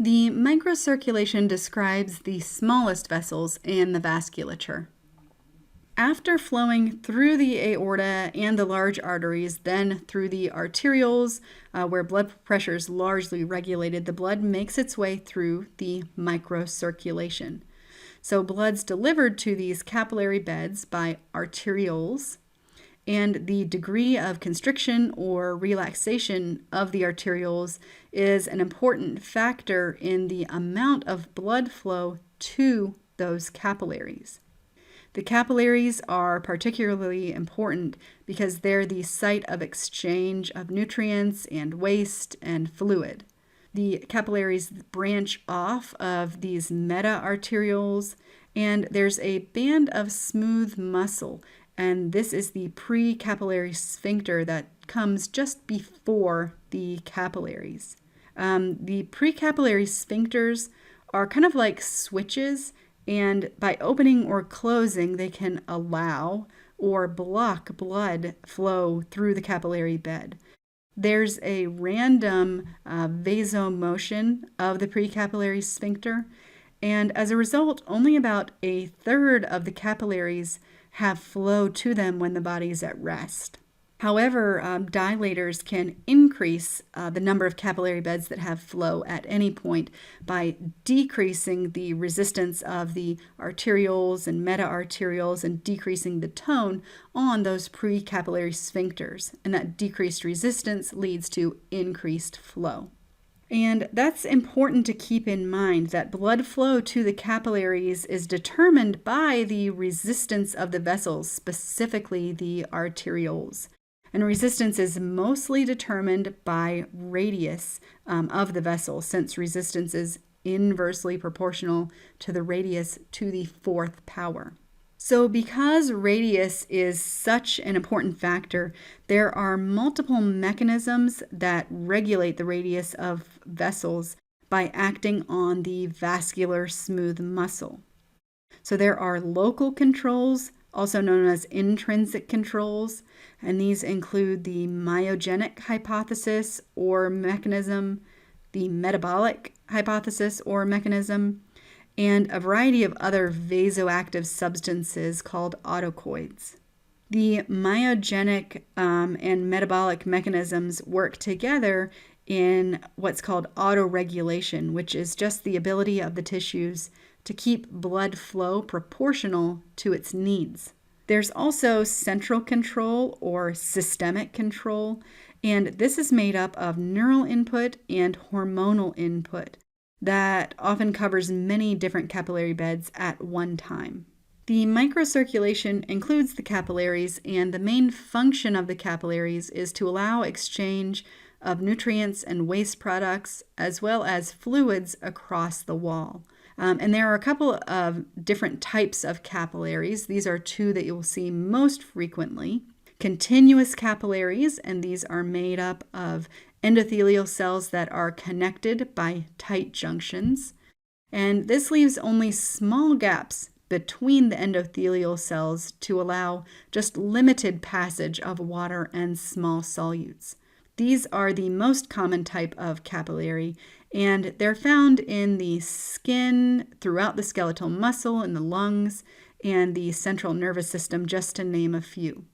The microcirculation describes the smallest vessels in the vasculature. After flowing through the aorta and the large arteries, then through the arterioles, where blood pressure is largely regulated, the blood makes its way through the microcirculation. So blood's delivered to these capillary beds by arterioles, and the degree of constriction or relaxation of the arterioles is an important factor in the amount of blood flow to those capillaries. The capillaries are particularly important because they're the site of exchange of nutrients and waste and fluid. The capillaries branch off of these meta-arterioles, and there's a band of smooth muscle, and this is the pre-capillary sphincter that comes just before the capillaries. The pre-capillary sphincters are kind of like switches, and by opening or closing, they can allow or block blood flow through the capillary bed. There's a random vasomotion of the precapillary sphincter, and as a result, only about a third of the capillaries have flow to them when the body is at rest. However, dilators can increase the number of capillary beds that have flow at any point by decreasing the resistance of the arterioles and meta-arterioles and decreasing the tone on those pre-capillary sphincters. And that decreased resistance leads to increased flow. And that's important to keep in mind, that blood flow to the capillaries is determined by the resistance of the vessels, specifically the arterioles. And resistance is mostly determined by radius of the vessel, since resistance is inversely proportional to the radius to the fourth power. So because radius is such an important factor, there are multiple mechanisms that regulate the radius of vessels by acting on the vascular smooth muscle. So there are local controls, also known as intrinsic controls, and these include the myogenic hypothesis or mechanism, the metabolic hypothesis or mechanism, and a variety of other vasoactive substances called autocoids. The myogenic and metabolic mechanisms work together in what's called autoregulation, which is just the ability of the tissues to keep blood flow proportional to its needs. There's also central control or systemic control, and this is made up of neural input and hormonal input that often covers many different capillary beds at one time. The microcirculation includes the capillaries, and the main function of the capillaries is to allow exchange of nutrients and waste products, as well as fluids across the wall. And there are a couple of different types of capillaries. These are two that you will see most frequently. Continuous capillaries, and these are made up of endothelial cells that are connected by tight junctions. And this leaves only small gaps between the endothelial cells to allow just limited passage of water and small solutes. These are the most common type of capillary, and they're found in the skin, throughout the skeletal muscle, in the lungs, and the central nervous system, just to name a few.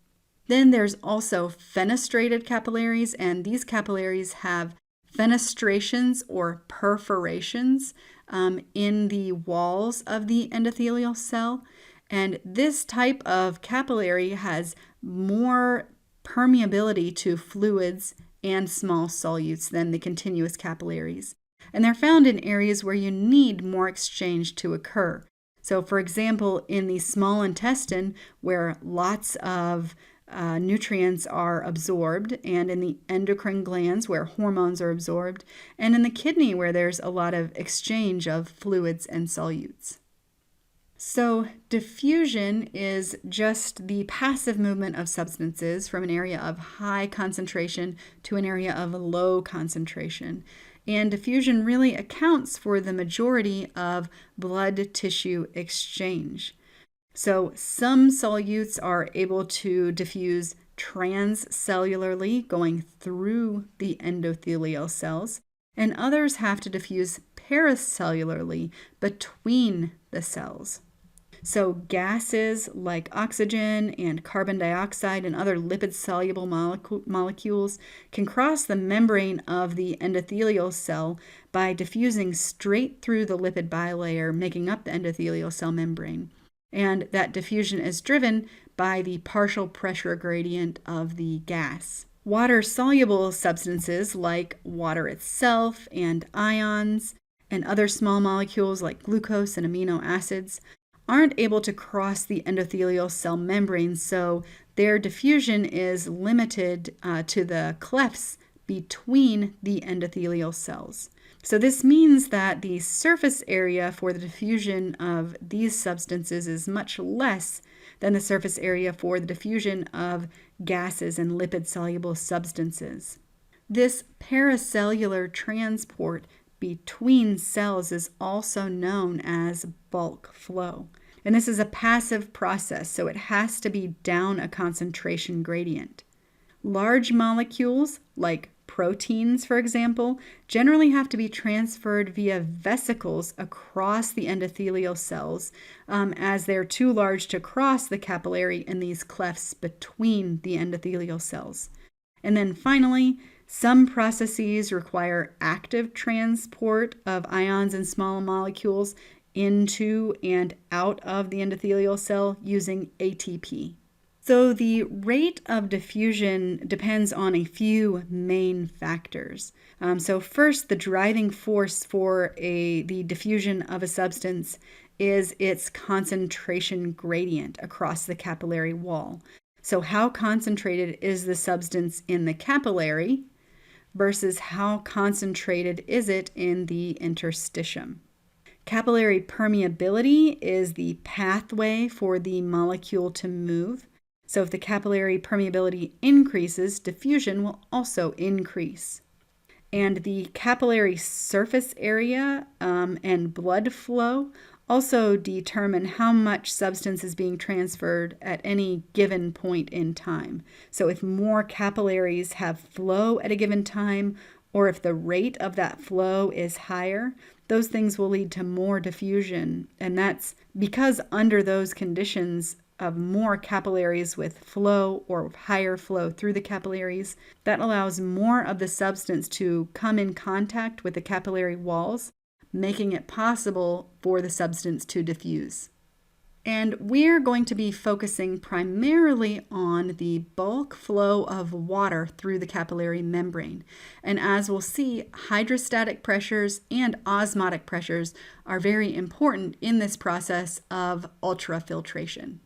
Then there's also fenestrated capillaries, and these capillaries have fenestrations or perforations in the walls of the endothelial cell. And this type of capillary has more permeability to fluids and small solutes than the continuous capillaries. And they're found in areas where you need more exchange to occur. So, for example, in the small intestine, where lots of nutrients are absorbed, and in the endocrine glands, where hormones are absorbed, and in the kidney, where there's a lot of exchange of fluids and solutes. So diffusion is just the passive movement of substances from an area of high concentration to an area of low concentration. And diffusion really accounts for the majority of blood tissue exchange. So some solutes are able to diffuse transcellularly, going through the endothelial cells, and others have to diffuse paracellularly between the cells. So gases like oxygen and carbon dioxide and other lipid-soluble molecules can cross the membrane of the endothelial cell by diffusing straight through the lipid bilayer making up the endothelial cell membrane. And that diffusion is driven by the partial pressure gradient of the gas. Water-soluble substances like water itself and ions and other small molecules like glucose and amino acids aren't able to cross the endothelial cell membrane, so their diffusion is limited to the clefts between the endothelial cells. So this means that the surface area for the diffusion of these substances is much less than the surface area for the diffusion of gases and lipid-soluble substances. This paracellular transport between cells is also known as bulk flow. And this is a passive process, so it has to be down a concentration gradient. Large molecules, like proteins, for example, generally have to be transferred via vesicles across the endothelial cells, as they're too large to cross the capillary in these clefts between the endothelial cells. And then finally, some processes require active transport of ions and small molecules into and out of the endothelial cell using ATP. So the rate of diffusion depends on a few main factors. So first, the driving force for the diffusion of a substance is its concentration gradient across the capillary wall. So how concentrated is the substance in the capillary versus how concentrated is it in the interstitium? Capillary permeability is the pathway for the molecule to move. So if the capillary permeability increases, diffusion will also increase. And the capillary surface area and blood flow also determine how much substance is being transferred at any given point in time. So if more capillaries have flow at a given time, or if the rate of that flow is higher, those things will lead to more diffusion. And that's because under those conditions of more capillaries with flow or higher flow through the capillaries, that allows more of the substance to come in contact with the capillary walls, making it possible for the substance to diffuse. And we're going to be focusing primarily on the bulk flow of water through the capillary membrane. And as we'll see, hydrostatic pressures and osmotic pressures are very important in this process of ultrafiltration.